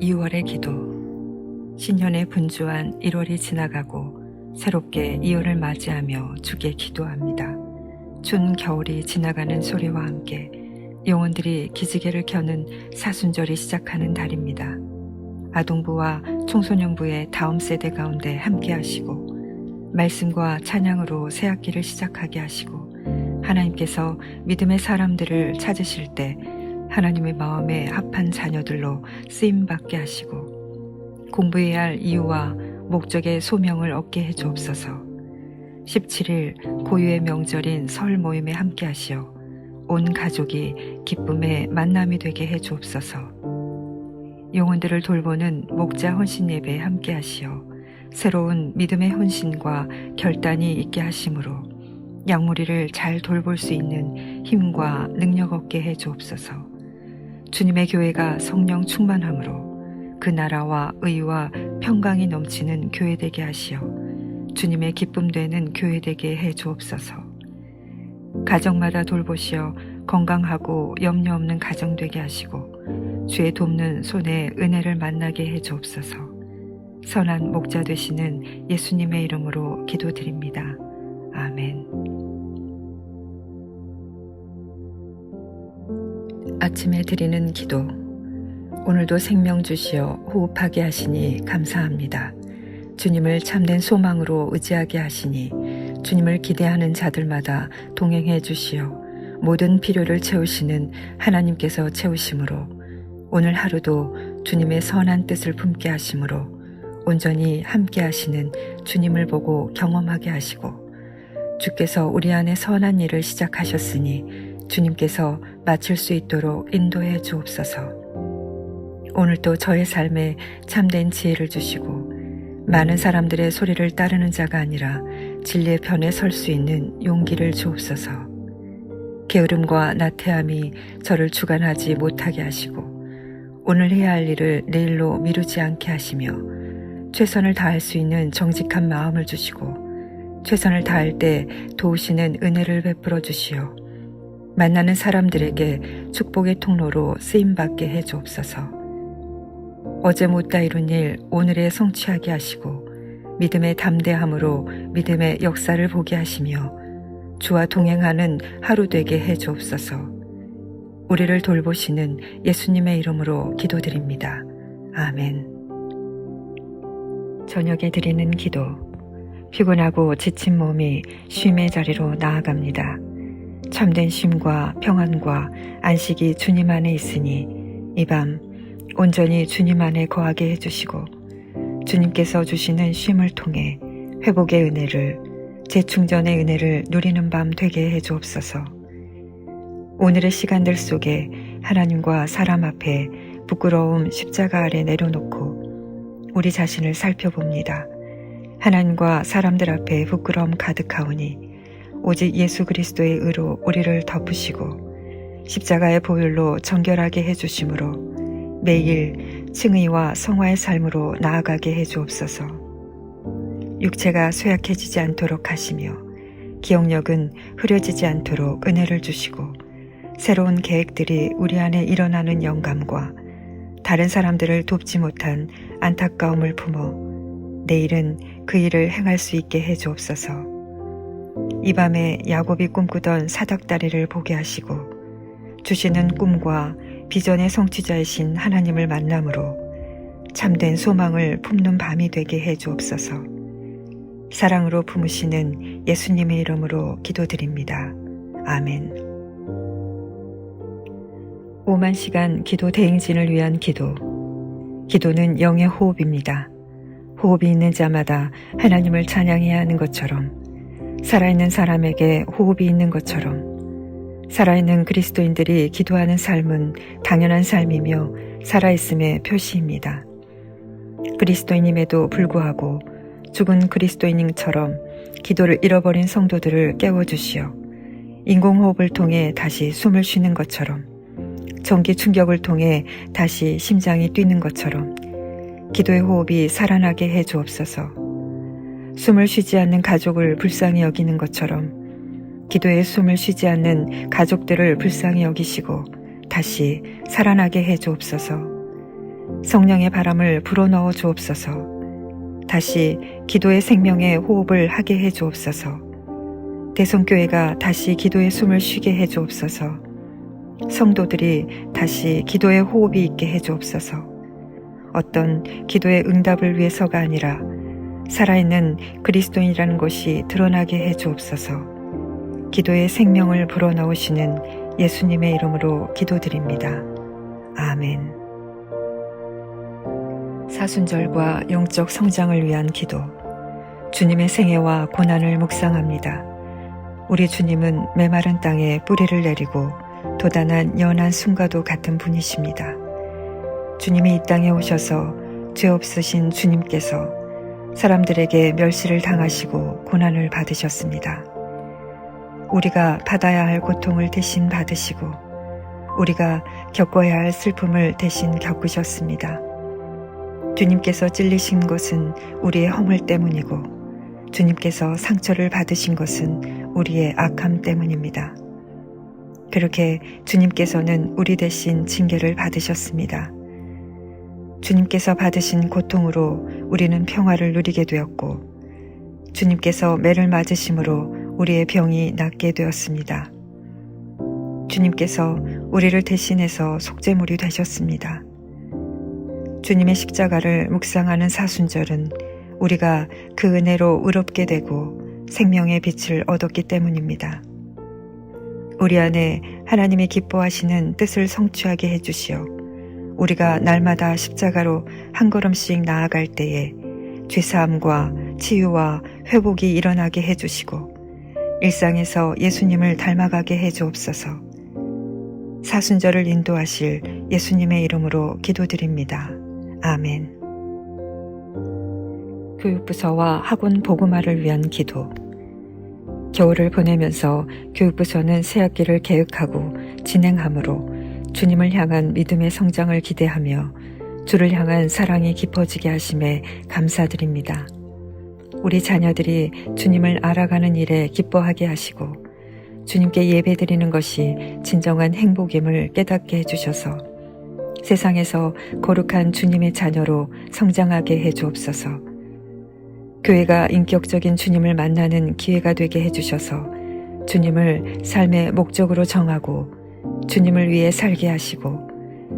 2월의 기도. 신년의 분주한 1월이 지나가고 새롭게 2월을 맞이하며 주께 기도합니다. 춘 겨울이 지나가는 소리와 함께 영혼들이 기지개를 켜는 사순절이 시작하는 달입니다. 아동부와 청소년부의 다음 세대 가운데 함께 하시고 말씀과 찬양으로 새 학기를 시작하게 하시고 하나님께서 믿음의 사람들을 찾으실 때 하나님의 마음에 합한 자녀들로 쓰임받게 하시고 공부해야 할 이유와 목적의 소명을 얻게 해주옵소서. 17일 고유의 명절인 설 모임에 함께 하시어 온 가족이 기쁨의 만남이 되게 해주옵소서. 영혼들을 돌보는 목자 헌신 예배에 함께 하시어 새로운 믿음의 헌신과 결단이 있게 하심으로 양무리를 잘 돌볼 수 있는 힘과 능력 얻게 해주옵소서. 주님의 교회가 성령 충만함으로 그 나라와 의와 평강이 넘치는 교회 되게 하시어 주님의 기쁨 되는 교회 되게 해 주옵소서. 가정마다 돌보시어 건강하고 염려 없는 가정 되게 하시고 주의 돕는 손에 은혜를 만나게 해 주옵소서. 선한 목자 되시는 예수님의 이름으로 기도드립니다. 아멘. 아침에 드리는 기도. 오늘도 생명 주시어 호흡하게 하시니 감사합니다. 주님을 참된 소망으로 의지하게 하시니 주님을 기대하는 자들마다 동행해 주시어 모든 필요를 채우시는 하나님께서 채우심으로 오늘 하루도 주님의 선한 뜻을 품게 하심으로 온전히 함께 하시는 주님을 보고 경험하게 하시고 주께서 우리 안에 선한 일을 시작하셨으니 주님께서 마칠 수 있도록 인도해 주옵소서. 오늘도 저의 삶에 참된 지혜를 주시고 많은 사람들의 소리를 따르는 자가 아니라 진리의 편에 설 수 있는 용기를 주옵소서. 게으름과 나태함이 저를 주관하지 못하게 하시고 오늘 해야 할 일을 내일로 미루지 않게 하시며 최선을 다할 수 있는 정직한 마음을 주시고 최선을 다할 때 도우시는 은혜를 베풀어 주시어 만나는 사람들에게 축복의 통로로 쓰임받게 해 주옵소서. 어제 못다 이룬 일 오늘에 성취하게 하시고 믿음의 담대함으로 믿음의 역사를 보게 하시며 주와 동행하는 하루 되게 해 주옵소서. 우리를 돌보시는 예수님의 이름으로 기도드립니다. 아멘. 저녁에 드리는 기도. 피곤하고 지친 몸이 쉼의 자리로 나아갑니다. 참된 쉼과 평안과 안식이 주님 안에 있으니 이 밤 온전히 주님 안에 거하게 해주시고 주님께서 주시는 쉼을 통해 회복의 은혜를 재충전의 은혜를 누리는 밤 되게 해주옵소서. 오늘의 시간들 속에 하나님과 사람 앞에 부끄러움 십자가 아래 내려놓고 우리 자신을 살펴봅니다. 하나님과 사람들 앞에 부끄러움 가득하오니 오직 예수 그리스도의 의로 우리를 덮으시고 십자가의 보혈로 정결하게 해주심으로 매일 칭의와 성화의 삶으로 나아가게 해주옵소서. 육체가 쇠약해지지 않도록 하시며 기억력은 흐려지지 않도록 은혜를 주시고 새로운 계획들이 우리 안에 일어나는 영감과 다른 사람들을 돕지 못한 안타까움을 품어 내일은 그 일을 행할 수 있게 해주옵소서. 이 밤에 야곱이 꿈꾸던 사닥다리를 보게 하시고 주시는 꿈과 비전의 성취자이신 하나님을 만남으로 참된 소망을 품는 밤이 되게 해 주옵소서. 사랑으로 품으시는 예수님의 이름으로 기도드립니다. 아멘. 5만 시간 기도 대행진을 위한 기도. 기도는 영의 호흡입니다. 호흡이 있는 자마다 하나님을 찬양해야 하는 것처럼 살아있는 사람에게 호흡이 있는 것처럼 살아있는 그리스도인들이 기도하는 삶은 당연한 삶이며 살아있음의 표시입니다. 그리스도인임에도 불구하고 죽은 그리스도인처럼 기도를 잃어버린 성도들을 깨워주시어 인공호흡을 통해 다시 숨을 쉬는 것처럼 전기 충격을 통해 다시 심장이 뛰는 것처럼 기도의 호흡이 살아나게 해 주옵소서. 숨을 쉬지 않는 가족을 불쌍히 여기는 것처럼 기도에 숨을 쉬지 않는 가족들을 불쌍히 여기시고 다시 살아나게 해 주옵소서. 성령의 바람을 불어넣어 주옵소서. 다시 기도의 생명의 호흡을 하게 해 주옵소서. 대성교회가 다시 기도의 숨을 쉬게 해 주옵소서. 성도들이 다시 기도의 호흡이 있게 해 주옵소서. 어떤 기도의 응답을 위해서가 아니라 살아있는 그리스도인이라는 것이 드러나게 해 주옵소서. 기도의 생명을 불어넣으시는 예수님의 이름으로 기도드립니다. 아멘. 사순절과 영적 성장을 위한 기도. 주님의 생애와 고난을 묵상합니다. 우리 주님은 메마른 땅에 뿌리를 내리고 도단한 연한 숨과도 같은 분이십니다. 주님이 이 땅에 오셔서 죄 없으신 주님께서 사람들에게 멸시를 당하시고 고난을 받으셨습니다. 우리가 받아야 할 고통을 대신 받으시고 우리가 겪어야 할 슬픔을 대신 겪으셨습니다. 주님께서 찔리신 것은 우리의 허물 때문이고 주님께서 상처를 받으신 것은 우리의 악함 때문입니다. 그렇게 주님께서는 우리 대신 징계를 받으셨습니다. 주님께서 받으신 고통으로 우리는 평화를 누리게 되었고 주님께서 매를 맞으심으로 우리의 병이 낫게 되었습니다. 주님께서 우리를 대신해서 속죄물이 되셨습니다. 주님의 십자가를 묵상하는 사순절은 우리가 그 은혜로 의롭게 되고 생명의 빛을 얻었기 때문입니다. 우리 안에 하나님이 기뻐하시는 뜻을 성취하게 해주시어 우리가 날마다 십자가로 한 걸음씩 나아갈 때에 죄사함과 치유와 회복이 일어나게 해주시고 일상에서 예수님을 닮아가게 해주옵소서. 사순절을 인도하실 예수님의 이름으로 기도드립니다. 아멘. 교육부서와 학원 복음화를 위한 기도. 겨울을 보내면서 교육부서는 새학기를 계획하고 진행하므로 주님을 향한 믿음의 성장을 기대하며 주를 향한 사랑이 깊어지게 하심에 감사드립니다. 우리 자녀들이 주님을 알아가는 일에 기뻐하게 하시고 주님께 예배드리는 것이 진정한 행복임을 깨닫게 해주셔서 세상에서 거룩한 주님의 자녀로 성장하게 해주옵소서. 교회가 인격적인 주님을 만나는 기회가 되게 해주셔서 주님을 삶의 목적으로 정하고 주님을 위해 살게 하시고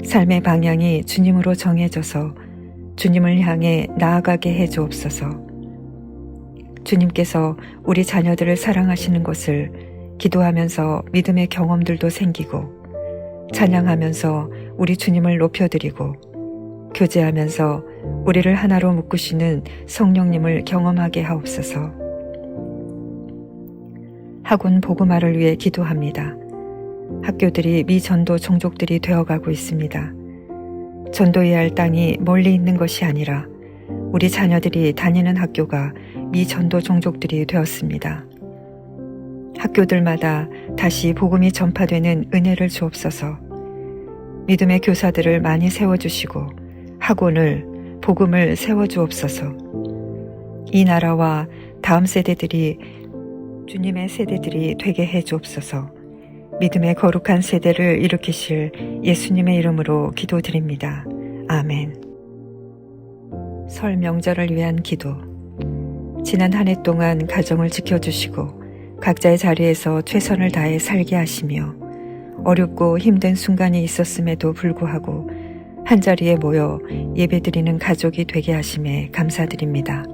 삶의 방향이 주님으로 정해져서 주님을 향해 나아가게 해주옵소서. 주님께서 우리 자녀들을 사랑하시는 것을 기도하면서 믿음의 경험들도 생기고 찬양하면서 우리 주님을 높여드리고 교제하면서 우리를 하나로 묶으시는 성령님을 경험하게 하옵소서. 학원 복음화를 위해 기도합니다. 학교들이 미전도 종족들이 되어가고 있습니다. 전도해야 할 땅이 멀리 있는 것이 아니라 우리 자녀들이 다니는 학교가 미전도 종족들이 되었습니다. 학교들마다 다시 복음이 전파되는 은혜를 주옵소서. 믿음의 교사들을 많이 세워주시고 학원을, 복음을 세워주옵소서. 이 나라와 다음 세대들이 주님의 세대들이 되게 해주옵소서. 믿음의 거룩한 세대를 일으키실 예수님의 이름으로 기도드립니다. 아멘. 설 명절을 위한 기도. 지난 한 해 동안 가정을 지켜주시고 각자의 자리에서 최선을 다해 살게 하시며 어렵고 힘든 순간이 있었음에도 불구하고 한자리에 모여 예배드리는 가족이 되게 하심에 감사드립니다.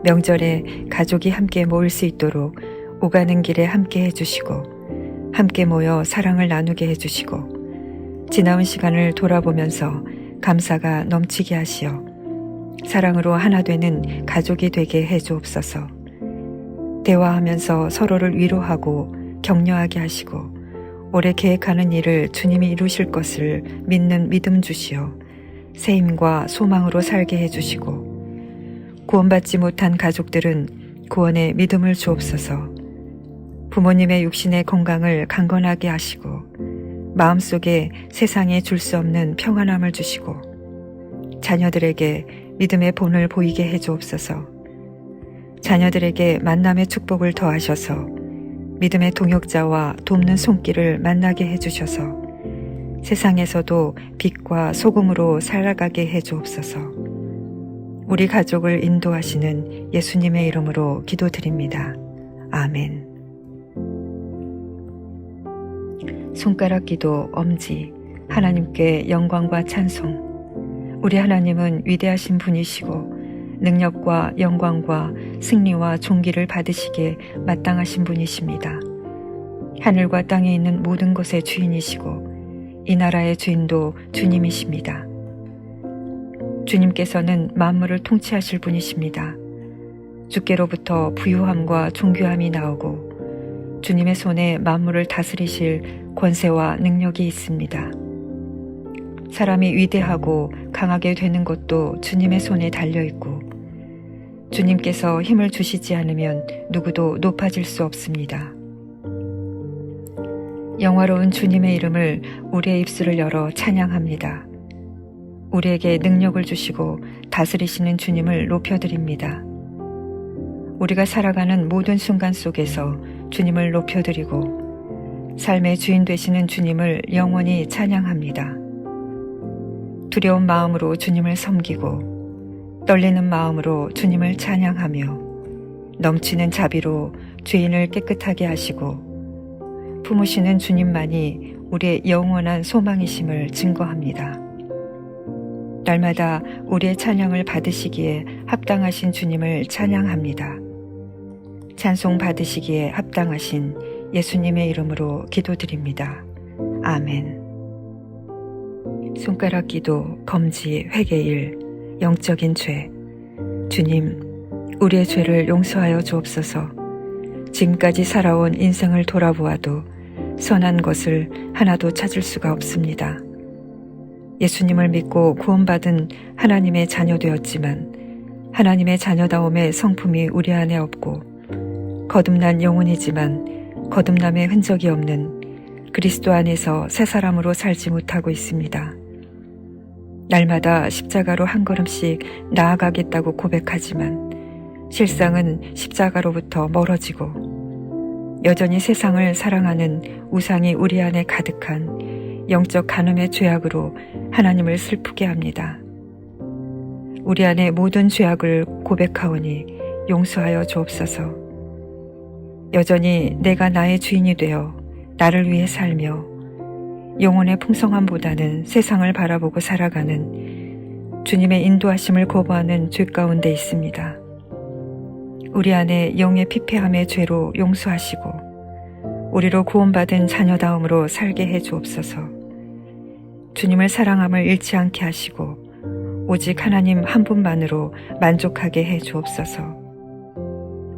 명절에 가족이 함께 모일 수 있도록 오가는 길에 함께 해주시고 함께 모여 사랑을 나누게 해주시고 지나온 시간을 돌아보면서 감사가 넘치게 하시어 사랑으로 하나 되는 가족이 되게 해주옵소서. 대화하면서 서로를 위로하고 격려하게 하시고 오래 계획하는 일을 주님이 이루실 것을 믿는 믿음 주시어 새 힘과 소망으로 살게 해주시고 구원받지 못한 가족들은 구원의 믿음을 주옵소서. 부모님의 육신의 건강을 강건하게 하시고 마음속에 세상에 줄 수 없는 평안함을 주시고 자녀들에게 믿음의 본을 보이게 해주옵소서. 자녀들에게 만남의 축복을 더하셔서 믿음의 동역자와 돕는 손길을 만나게 해주셔서 세상에서도 빛과 소금으로 살아가게 해 주옵소서. 우리 가족을 인도하시는 예수님의 이름으로 기도드립니다. 아멘. 손가락 기도 엄지. 하나님께 영광과 찬송. 우리 하나님은 위대하신 분이시고 능력과 영광과 승리와 존귀를 받으시기에 마땅하신 분이십니다. 하늘과 땅에 있는 모든 것의 주인이시고 이 나라의 주인도 주님이십니다. 주님께서는 만물을 통치하실 분이십니다. 주께로부터 부유함과 존귀함이 나오고 주님의 손에 만물을 다스리실 권세와 능력이 있습니다. 사람이 위대하고 강하게 되는 것도 주님의 손에 달려있고 주님께서 힘을 주시지 않으면 누구도 높아질 수 없습니다. 영화로운 주님의 이름을 우리의 입술을 열어 찬양합니다. 우리에게 능력을 주시고 다스리시는 주님을 높여드립니다. 우리가 살아가는 모든 순간 속에서 주님을 높여드리고 삶의 주인 되시는 주님을 영원히 찬양합니다. 두려운 마음으로 주님을 섬기고 떨리는 마음으로 주님을 찬양하며 넘치는 자비로 죄인을 깨끗하게 하시고 품으시는 주님만이 우리의 영원한 소망이심을 증거합니다. 날마다 우리의 찬양을 받으시기에 합당하신 주님을 찬양합니다. 찬송 받으시기에 합당하신 예수님의 이름으로 기도드립니다. 아멘. 손가락 기도 검지 회개일. 영적인 죄. 주님, 우리의 죄를 용서하여 주옵소서. 지금까지 살아온 인생을 돌아보아도 선한 것을 하나도 찾을 수가 없습니다. 예수님을 믿고 구원받은 하나님의 자녀 되었지만 하나님의 자녀다움의 성품이 우리 안에 없고 거듭난 영혼이지만 거듭남의 흔적이 없는 그리스도 안에서 새 사람으로 살지 못하고 있습니다. 날마다 십자가로 한 걸음씩 나아가겠다고 고백하지만 실상은 십자가로부터 멀어지고 여전히 세상을 사랑하는 우상이 우리 안에 가득한 영적 간음의 죄악으로 하나님을 슬프게 합니다. 우리 안에 모든 죄악을 고백하오니 용서하여 주옵소서. 여전히 내가 나의 주인이 되어 나를 위해 살며 영혼의 풍성함보다는 세상을 바라보고 살아가는 주님의 인도하심을 거부하는 죄 가운데 있습니다. 우리 안에 영의 피폐함의 죄로 용서하시고 우리로 구원받은 자녀다움으로 살게 해 주옵소서. 주님을 사랑함을 잃지 않게 하시고 오직 하나님 한 분만으로 만족하게 해 주옵소서.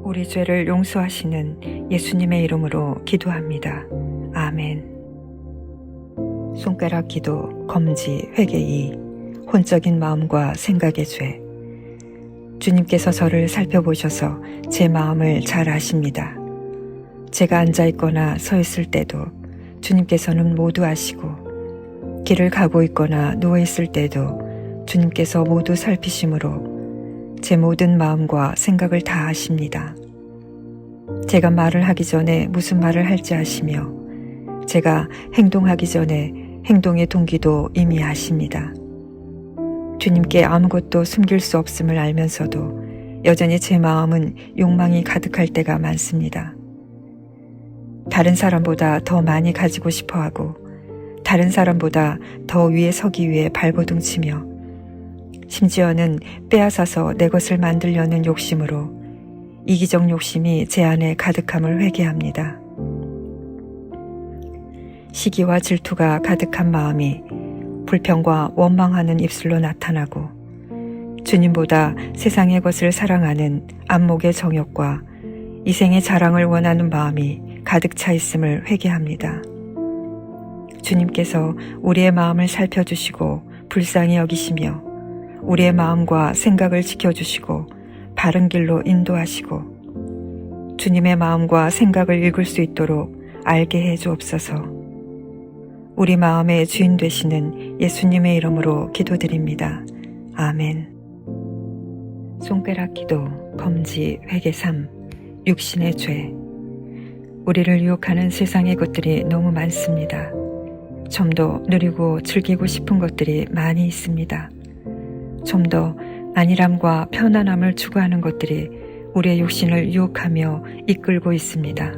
우리 죄를 용서하시는 예수님의 이름으로 기도합니다. 아멘. 손가락 기도 검지 회개이. 혼적인 마음과 생각의 죄. 주님께서 저를 살펴보셔서 제 마음을 잘 아십니다. 제가 앉아있거나 서 있을 때도 주님께서는 모두 아시고 길을 가고 있거나 누워있을 때도 주님께서 모두 살피심으로 제 모든 마음과 생각을 다 아십니다. 제가 말을 하기 전에 무슨 말을 할지 아시며 제가 행동하기 전에 행동의 동기도 이미 아십니다. 주님께 아무것도 숨길 수 없음을 알면서도 여전히 제 마음은 욕망이 가득할 때가 많습니다. 다른 사람보다 더 많이 가지고 싶어하고 다른 사람보다 더 위에 서기 위해 발버둥 치며 심지어는 빼앗아서 내 것을 만들려는 욕심으로 이기적 욕심이 제 안에 가득함을 회개합니다. 시기와 질투가 가득한 마음이 불평과 원망하는 입술로 나타나고 주님보다 세상의 것을 사랑하는 안목의 정욕과 이생의 자랑을 원하는 마음이 가득 차 있음을 회개합니다. 주님께서 우리의 마음을 살펴주시고 불쌍히 여기시며 우리의 마음과 생각을 지켜주시고 바른 길로 인도하시고 주님의 마음과 생각을 읽을 수 있도록 알게 해 주옵소서. 우리 마음의 주인 되시는 예수님의 이름으로 기도드립니다. 아멘. 손가락 기도 검지 회개 3. 육신의 죄. 우리를 유혹하는 세상의 것들이 너무 많습니다. 좀 더 누리고 즐기고 싶은 것들이 많이 있습니다. 좀 더 안일함과 편안함을 추구하는 것들이 우리의 육신을 유혹하며 이끌고 있습니다.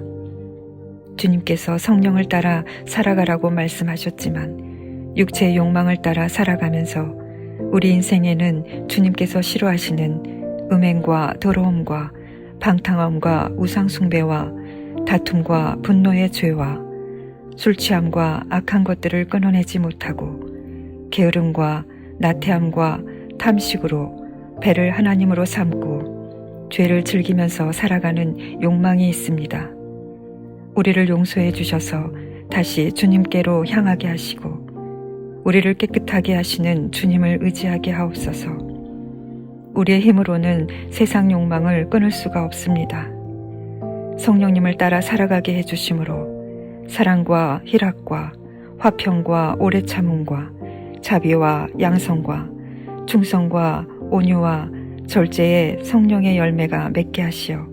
주님께서 성령을 따라 살아가라고 말씀하셨지만 육체의 욕망을 따라 살아가면서 우리 인생에는 주님께서 싫어하시는 음행과 더러움과 방탕함과 우상숭배와 다툼과 분노의 죄와 술 취함과 악한 것들을 끊어내지 못하고 게으름과 나태함과 탐식으로 배를 하나님으로 삼고 죄를 즐기면서 살아가는 욕망이 있습니다. 우리를 용서해 주셔서 다시 주님께로 향하게 하시고 우리를 깨끗하게 하시는 주님을 의지하게 하옵소서. 우리의 힘으로는 세상 욕망을 끊을 수가 없습니다. 성령님을 따라 살아가게 해주심으로 사랑과 희락과 화평과 오래 참음과 자비와 양성과 충성과 온유와 절제의 성령의 열매가 맺게 하시어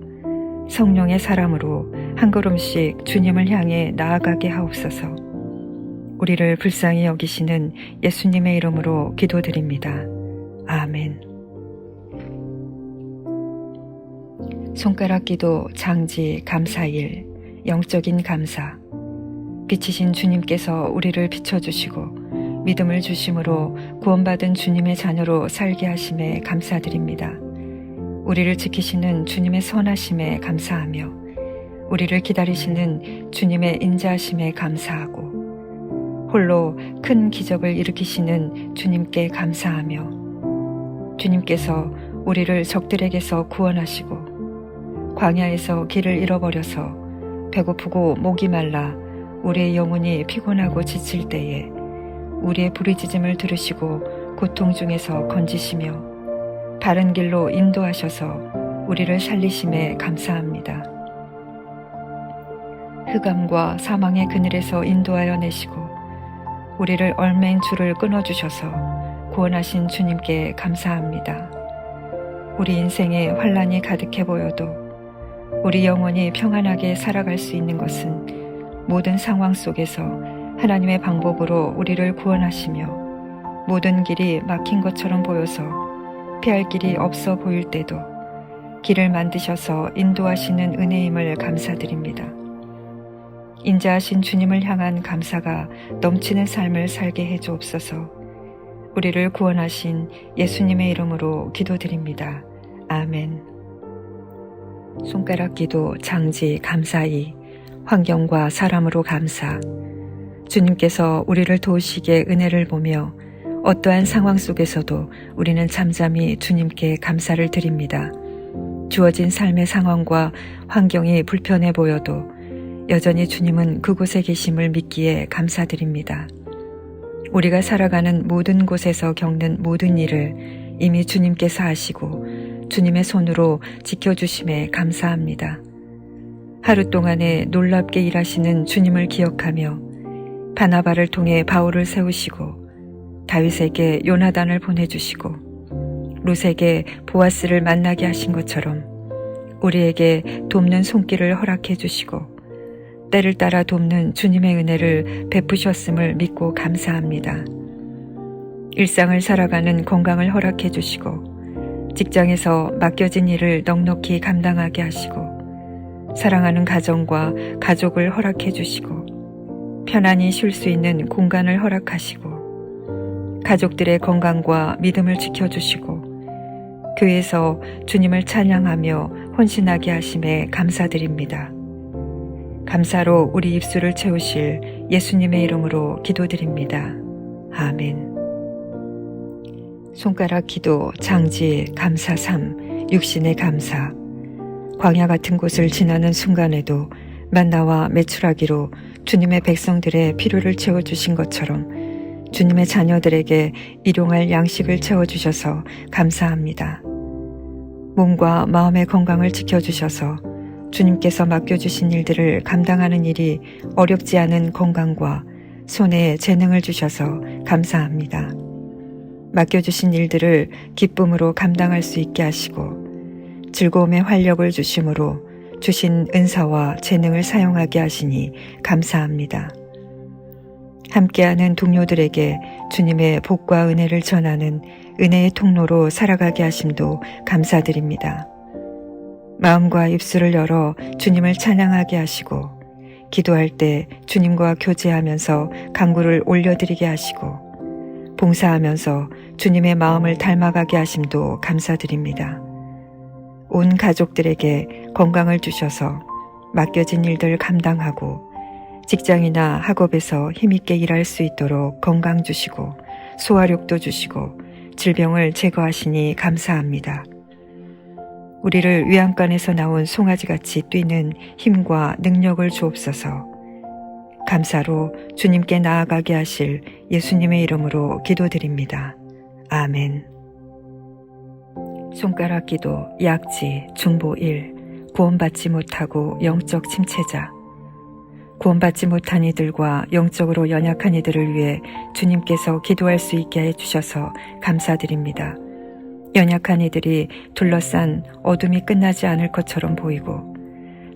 성령의 사람으로 한 걸음씩 주님을 향해 나아가게 하옵소서. 우리를 불쌍히 여기시는 예수님의 이름으로 기도드립니다. 아멘. 손가락 기도 장지 감사일 영적인 감사. 빛이신 주님께서 우리를 비춰주시고 믿음을 주심으로 구원받은 주님의 자녀로 살게 하심에 감사드립니다. 우리를 지키시는 주님의 선하심에 감사하며 우리를 기다리시는 주님의 인자하심에 감사하고 홀로 큰 기적을 일으키시는 주님께 감사하며 주님께서 우리를 적들에게서 구원하시고 광야에서 길을 잃어버려서 배고프고 목이 말라 우리의 영혼이 피곤하고 지칠 때에 우리의 부르짖음을 들으시고 고통 중에서 건지시며 바른 길로 인도하셔서 우리를 살리심에 감사합니다. 흑암과 사망의 그늘에서 인도하여 내시고 우리를 얽매인 줄을 끊어주셔서 구원하신 주님께 감사합니다. 우리 인생에 환난이 가득해 보여도 우리 영혼이 평안하게 살아갈 수 있는 것은 모든 상황 속에서 하나님의 방법으로 우리를 구원하시며 모든 길이 막힌 것처럼 보여서 피할 길이 없어 보일 때도 길을 만드셔서 인도하시는 은혜임을 감사드립니다. 인자하신 주님을 향한 감사가 넘치는 삶을 살게 해 주옵소서. 우리를 구원하신 예수님의 이름으로 기도드립니다. 아멘. 손가락 기도 장지 감사히 환경과 사람으로 감사. 주님께서 우리를 도우시기에 은혜를 보며 어떠한 상황 속에서도 우리는 잠잠히 주님께 감사를 드립니다. 주어진 삶의 상황과 환경이 불편해 보여도 여전히 주님은 그곳에 계심을 믿기에 감사드립니다. 우리가 살아가는 모든 곳에서 겪는 모든 일을 이미 주님께서 하시고 주님의 손으로 지켜주심에 감사합니다. 하루 동안에 놀랍게 일하시는 주님을 기억하며 바나바를 통해 바울을 세우시고 다윗에게 요나단을 보내주시고 룻에게 보아스를 만나게 하신 것처럼 우리에게 돕는 손길을 허락해 주시고 때를 따라 돕는 주님의 은혜를 베푸셨음을 믿고 감사합니다. 일상을 살아가는 건강을 허락해 주시고 직장에서 맡겨진 일을 넉넉히 감당하게 하시고 사랑하는 가정과 가족을 허락해 주시고 편안히 쉴 수 있는 공간을 허락하시고 가족들의 건강과 믿음을 지켜주시고 교회에서 주님을 찬양하며 헌신하게 하심에 감사드립니다. 감사로 우리 입술을 채우실 예수님의 이름으로 기도드립니다. 아멘. 손가락 기도 장지 감사 3 육신의 감사. 광야 같은 곳을 지나는 순간에도 만나와 메추라기로 주님의 백성들의 필요를 채워주신 것처럼 주님의 자녀들에게 일용할 양식을 채워주셔서 감사합니다. 몸과 마음의 건강을 지켜주셔서 주님께서 맡겨주신 일들을 감당하는 일이 어렵지 않은 건강과 손에 재능을 주셔서 감사합니다. 맡겨주신 일들을 기쁨으로 감당할 수 있게 하시고 즐거움의 활력을 주심으로 주신 은사와 재능을 사용하게 하시니 감사합니다. 함께하는 동료들에게 주님의 복과 은혜를 전하는 은혜의 통로로 살아가게 하심도 감사드립니다. 마음과 입술을 열어 주님을 찬양하게 하시고 기도할 때 주님과 교제하면서 간구를 올려드리게 하시고 봉사하면서 주님의 마음을 닮아가게 하심도 감사드립니다. 온 가족들에게 건강을 주셔서 맡겨진 일들 감당하고 직장이나 학업에서 힘있게 일할 수 있도록 건강 주시고 소화력도 주시고 질병을 제거하시니 감사합니다. 우리를 위암관에서 나온 송아지같이 뛰는 힘과 능력을 주옵소서. 감사로 주님께 나아가게 하실 예수님의 이름으로 기도드립니다. 아멘. 손가락 기도 약지 중보 1. 구원받지 못하고 영적 침체자. 구원받지 못한 이들과 영적으로 연약한 이들을 위해 주님께서 기도할 수 있게 해주셔서 감사드립니다. 연약한 이들이 둘러싼 어둠이 끝나지 않을 것처럼 보이고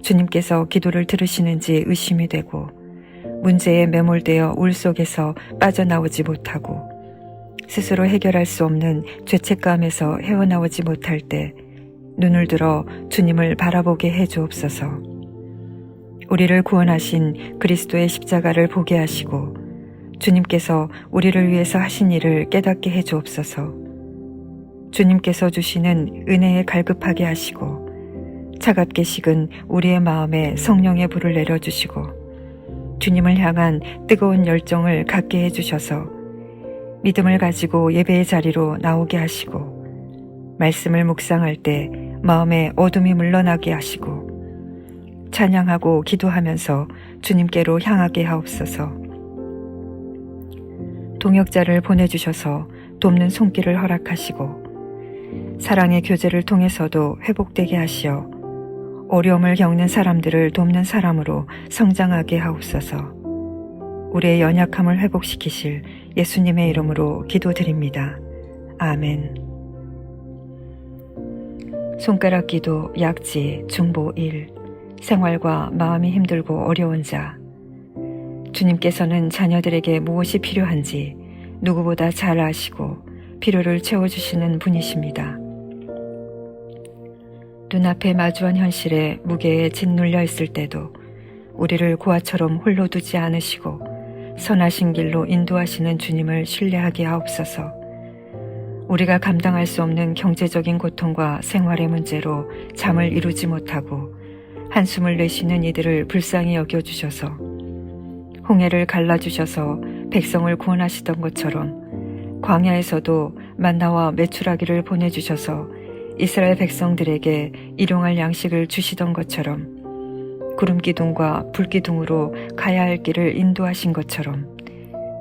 주님께서 기도를 들으시는지 의심이 되고 문제에 매몰되어 울 속에서 빠져나오지 못하고 스스로 해결할 수 없는 죄책감에서 헤어나오지 못할 때 눈을 들어 주님을 바라보게 해 주옵소서. 우리를 구원하신 그리스도의 십자가를 보게 하시고 주님께서 우리를 위해서 하신 일을 깨닫게 해 주옵소서. 주님께서 주시는 은혜에 갈급하게 하시고 차갑게 식은 우리의 마음에 성령의 불을 내려주시고 주님을 향한 뜨거운 열정을 갖게 해주셔서 믿음을 가지고 예배의 자리로 나오게 하시고 말씀을 묵상할 때 마음에 어둠이 물러나게 하시고 찬양하고 기도하면서 주님께로 향하게 하옵소서. 동역자를 보내주셔서 돕는 손길을 허락하시고 사랑의 교제를 통해서도 회복되게 하시어 어려움을 겪는 사람들을 돕는 사람으로 성장하게 하옵소서. 우리의 연약함을 회복시키실 예수님의 이름으로 기도드립니다. 아멘. 손가락 기도 약지 중보 1. 생활과 마음이 힘들고 어려운 자. 주님께서는 자녀들에게 무엇이 필요한지 누구보다 잘 아시고 필요를 채워주시는 분이십니다. 눈앞에 마주한 현실에 무게에 짓눌려 있을 때도 우리를 고아처럼 홀로 두지 않으시고 선하신 길로 인도하시는 주님을 신뢰하게 하옵소서. 우리가 감당할 수 없는 경제적인 고통과 생활의 문제로 잠을 이루지 못하고 한숨을 내쉬는 이들을 불쌍히 여겨주셔서 홍해를 갈라주셔서 백성을 구원하시던 것처럼 광야에서도 만나와 메추라기를 보내주셔서 이스라엘 백성들에게 일용할 양식을 주시던 것처럼 구름기둥과 불기둥으로 가야 할 길을 인도하신 것처럼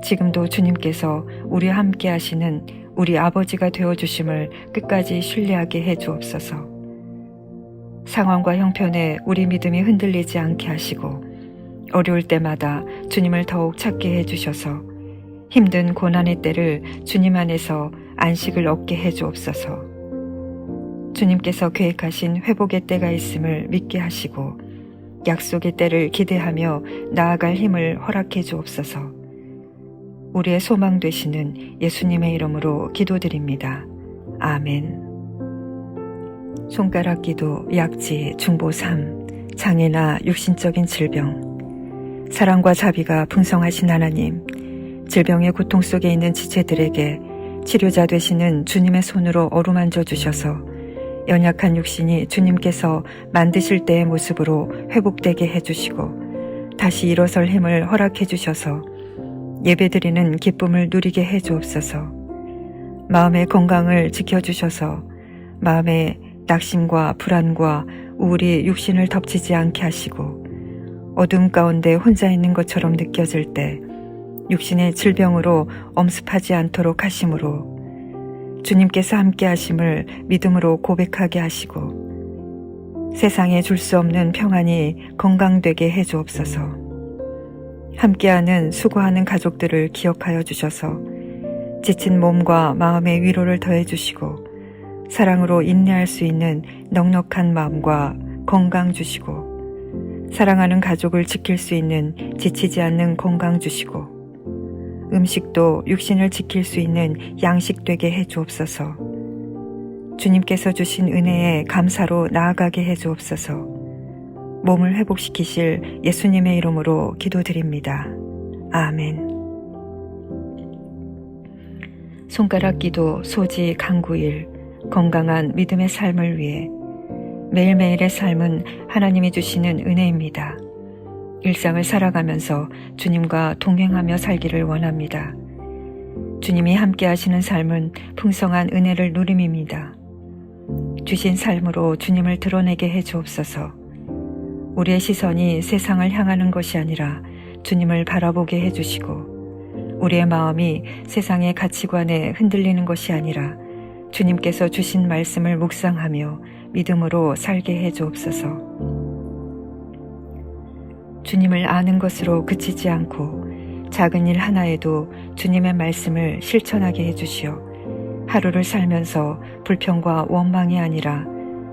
지금도 주님께서 우리와 함께 하시는 우리 아버지가 되어주심을 끝까지 신뢰하게 해 주옵소서. 상황과 형편에 우리 믿음이 흔들리지 않게 하시고 어려울 때마다 주님을 더욱 찾게 해주셔서 힘든 고난의 때를 주님 안에서 안식을 얻게 해 주옵소서. 주님께서 계획하신 회복의 때가 있음을 믿게 하시고 약속의 때를 기대하며 나아갈 힘을 허락해 주옵소서. 우리의 소망 되시는 예수님의 이름으로 기도드립니다. 아멘. 손가락 기도 약지 중보 3. 장애나 육신적인 질병. 사랑과 자비가 풍성하신 하나님, 질병의 고통 속에 있는 지체들에게 치료자 되시는 주님의 손으로 어루만져 주셔서 연약한 육신이 주님께서 만드실 때의 모습으로 회복되게 해주시고 다시 일어설 힘을 허락해 주셔서 예배드리는 기쁨을 누리게 해 주옵소서. 마음의 건강을 지켜주셔서 마음의 낙심과 불안과 우울이 육신을 덮치지 않게 하시고 어둠 가운데 혼자 있는 것처럼 느껴질 때 육신의 질병으로 엄습하지 않도록 하심으로 주님께서 함께 하심을 믿음으로 고백하게 하시고 세상에 줄 수 없는 평안이 건강되게 해 주옵소서. 함께하는 수고하는 가족들을 기억하여 주셔서 지친 몸과 마음의 위로를 더해 주시고 사랑으로 인내할 수 있는 넉넉한 마음과 건강 주시고 사랑하는 가족을 지킬 수 있는 지치지 않는 건강 주시고 음식도 육신을 지킬 수 있는 양식 되게 해 주옵소서. 주님께서 주신 은혜에 감사로 나아가게 해 주옵소서. 몸을 회복시키실 예수님의 이름으로 기도드립니다. 아멘. 손가락 기도 소지 강구일 건강한 믿음의 삶을 위해 매일매일의 삶은 하나님이 주시는 은혜입니다. 일상을 살아가면서 주님과 동행하며 살기를 원합니다. 주님이 함께 하시는 삶은 풍성한 은혜를 누림입니다. 주신 삶으로 주님을 드러내게 해 주옵소서. 우리의 시선이 세상을 향하는 것이 아니라 주님을 바라보게 해 주시고 우리의 마음이 세상의 가치관에 흔들리는 것이 아니라 주님께서 주신 말씀을 묵상하며 믿음으로 살게 해 주옵소서. 주님을 아는 것으로 그치지 않고 작은 일 하나에도 주님의 말씀을 실천하게 해 주시어 하루를 살면서 불평과 원망이 아니라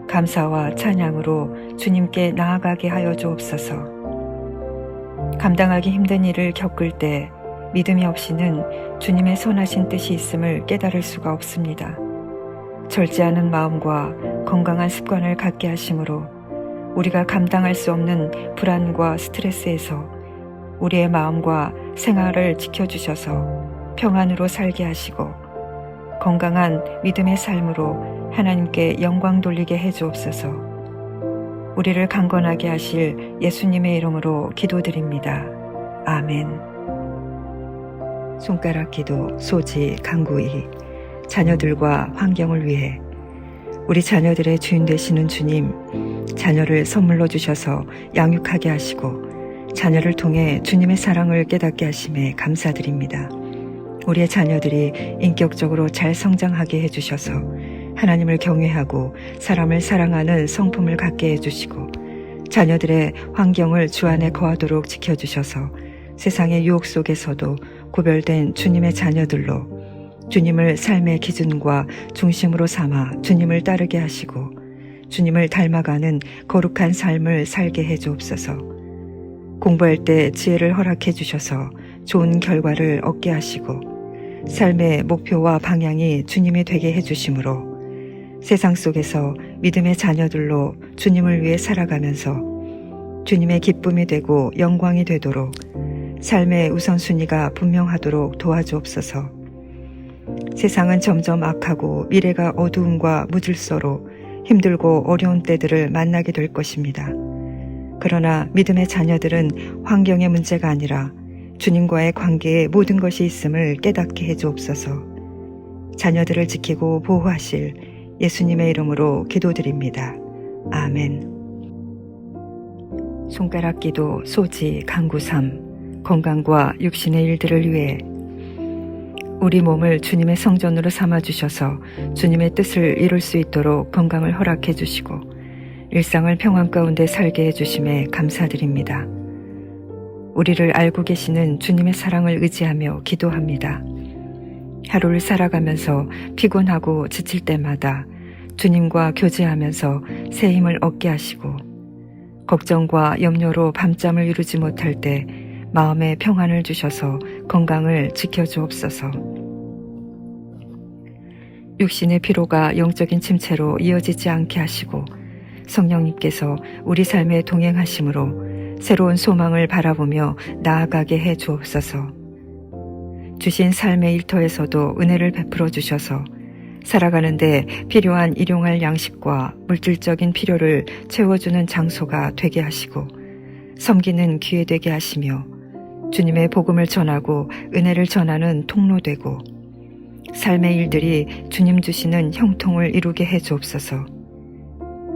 감사와 찬양으로 주님께 나아가게 하여 주옵소서. 감당하기 힘든 일을 겪을 때 믿음이 없이는 주님의 선하신 뜻이 있음을 깨달을 수가 없습니다. 절제하는 마음과 건강한 습관을 갖게 하심으로 우리가 감당할 수 없는 불안과 스트레스에서 우리의 마음과 생활을 지켜주셔서 평안으로 살게 하시고 건강한 믿음의 삶으로 하나님께 영광 돌리게 해 주옵소서. 우리를 강건하게 하실 예수님의 이름으로 기도드립니다. 아멘. 손가락 기도 소지 강구이 자녀들과 환경을 위해 우리 자녀들의 주인 되시는 주님, 자녀를 선물로 주셔서 양육하게 하시고 자녀를 통해 주님의 사랑을 깨닫게 하심에 감사드립니다. 우리의 자녀들이 인격적으로 잘 성장하게 해주셔서 하나님을 경외하고 사람을 사랑하는 성품을 갖게 해주시고 자녀들의 환경을 주 안에 거하도록 지켜주셔서 세상의 유혹 속에서도 구별된 주님의 자녀들로 주님을 삶의 기준과 중심으로 삼아 주님을 따르게 하시고 주님을 닮아가는 거룩한 삶을 살게 해 주옵소서. 공부할 때 지혜를 허락해 주셔서 좋은 결과를 얻게 하시고 삶의 목표와 방향이 주님이 되게 해 주심으로 세상 속에서 믿음의 자녀들로 주님을 위해 살아가면서 주님의 기쁨이 되고 영광이 되도록 삶의 우선순위가 분명하도록 도와주옵소서. 세상은 점점 악하고 미래가 어두움과 무질서로 힘들고 어려운 때들을 만나게 될 것입니다. 그러나 믿음의 자녀들은 환경의 문제가 아니라 주님과의 관계에 모든 것이 있음을 깨닫게 해 주옵소서. 자녀들을 지키고 보호하실 예수님의 이름으로 기도드립니다. 아멘. 손가락 기도 소지 강구삼 건강과 육신의 일들을 위해 우리 몸을 주님의 성전으로 삼아주셔서 주님의 뜻을 이룰 수 있도록 건강을 허락해 주시고 일상을 평안 가운데 살게 해주심에 감사드립니다. 우리를 알고 계시는 주님의 사랑을 의지하며 기도합니다. 하루를 살아가면서 피곤하고 지칠 때마다 주님과 교제하면서 새 힘을 얻게 하시고 걱정과 염려로 밤잠을 이루지 못할 때 마음의 평안을 주셔서 건강을 지켜주옵소서. 육신의 피로가 영적인 침체로 이어지지 않게 하시고 성령님께서 우리 삶에 동행하심으로 새로운 소망을 바라보며 나아가게 해 주옵소서. 주신 삶의 일터에서도 은혜를 베풀어 주셔서 살아가는데 필요한 일용할 양식과 물질적인 필요를 채워주는 장소가 되게 하시고 섬기는 기회 되게 하시며 주님의 복음을 전하고 은혜를 전하는 통로되고 삶의 일들이 주님 주시는 형통을 이루게 해 주옵소서.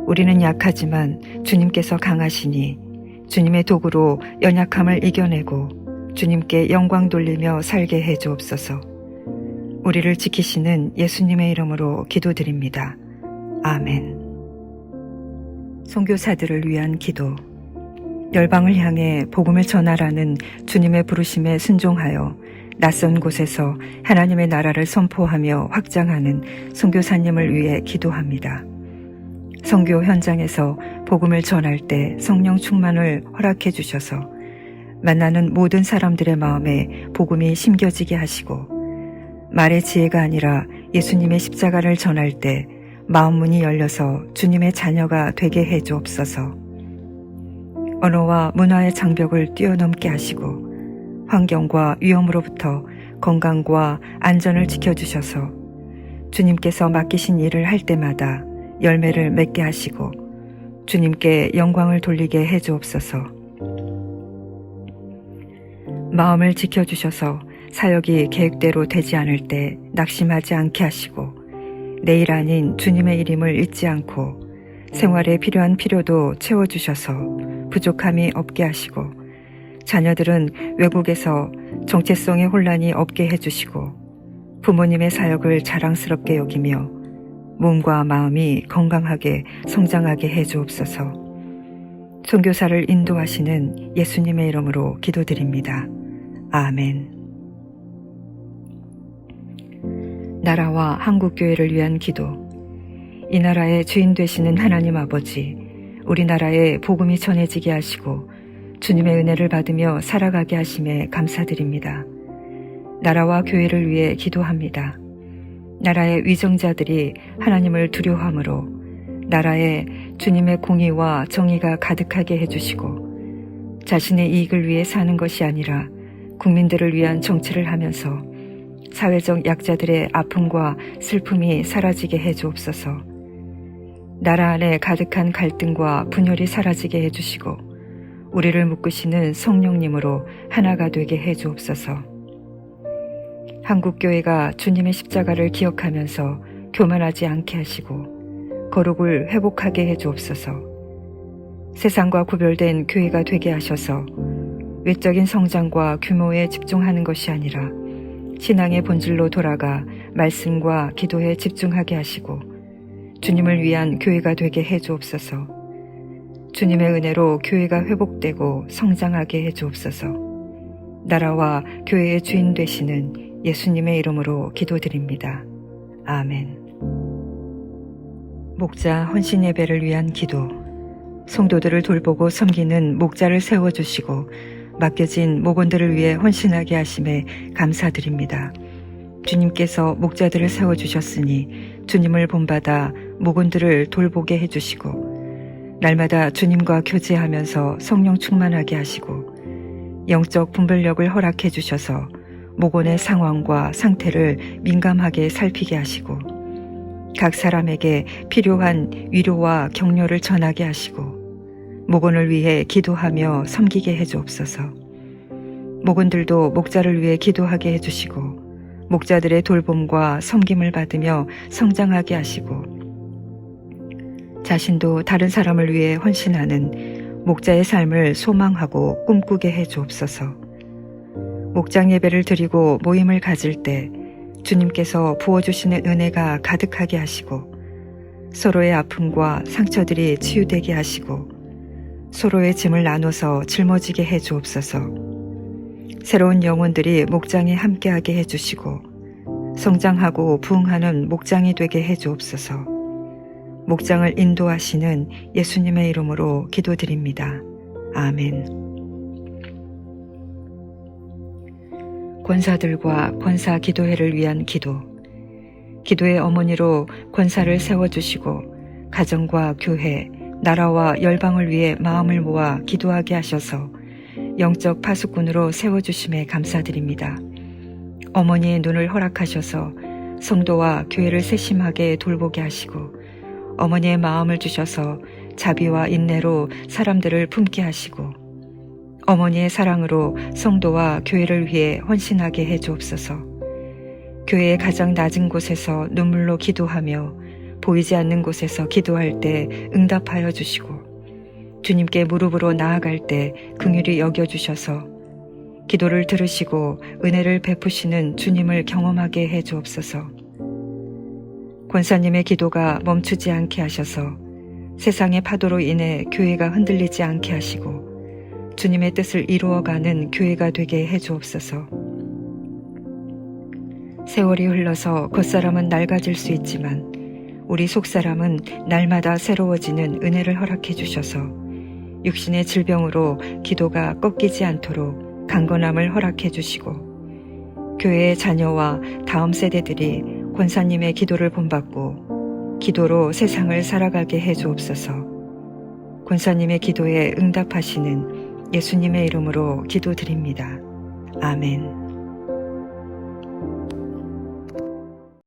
우리는 약하지만 주님께서 강하시니 주님의 도구로 연약함을 이겨내고 주님께 영광 돌리며 살게 해 주옵소서. 우리를 지키시는 예수님의 이름으로 기도드립니다. 아멘. 선교사들을 위한 기도. 열방을 향해 복음을 전하라는 주님의 부르심에 순종하여 낯선 곳에서 하나님의 나라를 선포하며 확장하는 선교사님을 위해 기도합니다. 선교 현장에서 복음을 전할 때 성령 충만을 허락해 주셔서 만나는 모든 사람들의 마음에 복음이 심겨지게 하시고 말의 지혜가 아니라 예수님의 십자가를 전할 때 마음 문이 열려서 주님의 자녀가 되게 해 주옵소서. 언어와 문화의 장벽을 뛰어넘게 하시고 환경과 위험으로부터 건강과 안전을 지켜주셔서 주님께서 맡기신 일을 할 때마다 열매를 맺게 하시고 주님께 영광을 돌리게 해 주옵소서. 마음을 지켜주셔서 사역이 계획대로 되지 않을 때 낙심하지 않게 하시고 내일 아닌 주님의 이름을 잊지 않고 생활에 필요한 필요도 채워주셔서 부족함이 없게 하시고 자녀들은 외국에서 정체성의 혼란이 없게 해주시고 부모님의 사역을 자랑스럽게 여기며 몸과 마음이 건강하게 성장하게 해주옵소서. 선교사를 인도하시는 예수님의 이름으로 기도드립니다. 아멘. 나라와 한국교회를 위한 기도. 이 나라의 주인 되시는 하나님 아버지, 우리나라에 복음이 전해지게 하시고 주님의 은혜를 받으며 살아가게 하심에 감사드립니다. 나라와 교회를 위해 기도합니다. 나라의 위정자들이 하나님을 두려워함으로 나라에 주님의 공의와 정의가 가득하게 해주시고 자신의 이익을 위해 사는 것이 아니라 국민들을 위한 정치를 하면서 사회적 약자들의 아픔과 슬픔이 사라지게 해주옵소서. 나라 안에 가득한 갈등과 분열이 사라지게 해주시고 우리를 묶으시는 성령님으로 하나가 되게 해주옵소서. 한국교회가 주님의 십자가를 기억하면서 교만하지 않게 하시고 거룩을 회복하게 해주옵소서. 세상과 구별된 교회가 되게 하셔서 외적인 성장과 규모에 집중하는 것이 아니라 신앙의 본질로 돌아가 말씀과 기도에 집중하게 하시고 주님을 위한 교회가 되게 해주옵소서. 주님의 은혜로 교회가 회복되고 성장하게 해주옵소서. 나라와 교회의 주인 되시는 예수님의 이름으로 기도드립니다. 아멘. 목자 헌신 예배를 위한 기도. 성도들을 돌보고 섬기는 목자를 세워주시고 맡겨진 목원들을 위해 헌신하게 하심에 감사드립니다. 주님께서 목자들을 세워주셨으니 주님을 본받아 목원들을 돌보게 해주시고 날마다 주님과 교제하면서 성령 충만하게 하시고 영적 분별력을 허락해 주셔서 목원의 상황과 상태를 민감하게 살피게 하시고 각 사람에게 필요한 위로와 격려를 전하게 하시고 목원을 위해 기도하며 섬기게 해주옵소서. 목원들도 목자를 위해 기도하게 해주시고 목자들의 돌봄과 섬김을 받으며 성장하게 하시고 자신도 다른 사람을 위해 헌신하는 목자의 삶을 소망하고 꿈꾸게 해주옵소서. 목장 예배를 드리고 모임을 가질 때 주님께서 부어주시는 은혜가 가득하게 하시고 서로의 아픔과 상처들이 치유되게 하시고 서로의 짐을 나눠서 짊어지게 해주옵소서. 새로운 영혼들이 목장에 함께하게 해주시고 성장하고 부흥하는 목장이 되게 해주옵소서. 목장을 인도하시는 예수님의 이름으로 기도드립니다. 아멘. 권사들과 권사 기도회를 위한 기도. 기도의 어머니로 권사를 세워주시고 가정과 교회, 나라와 열방을 위해 마음을 모아 기도하게 하셔서 영적 파수꾼으로 세워주심에 감사드립니다. 어머니의 눈을 허락하셔서 성도와 교회를 세심하게 돌보게 하시고 어머니의 마음을 주셔서 자비와 인내로 사람들을 품게 하시고 어머니의 사랑으로 성도와 교회를 위해 헌신하게 해주옵소서. 교회의 가장 낮은 곳에서 눈물로 기도하며 보이지 않는 곳에서 기도할 때 응답하여 주시고 주님께 무릎으로 나아갈 때 긍휼히 여겨주셔서 기도를 들으시고 은혜를 베푸시는 주님을 경험하게 해주옵소서. 권사님의 기도가 멈추지 않게 하셔서 세상의 파도로 인해 교회가 흔들리지 않게 하시고 주님의 뜻을 이루어가는 교회가 되게 해주옵소서. 세월이 흘러서 겉사람은 낡아질 수 있지만 우리 속사람은 날마다 새로워지는 은혜를 허락해 주셔서 육신의 질병으로 기도가 꺾이지 않도록 강건함을 허락해 주시고 교회의 자녀와 다음 세대들이 권사님의 기도를 본받고 기도로 세상을 살아가게 해 주옵소서. 권사님의 기도에 응답하시는 예수님의 이름으로 기도드립니다. 아멘.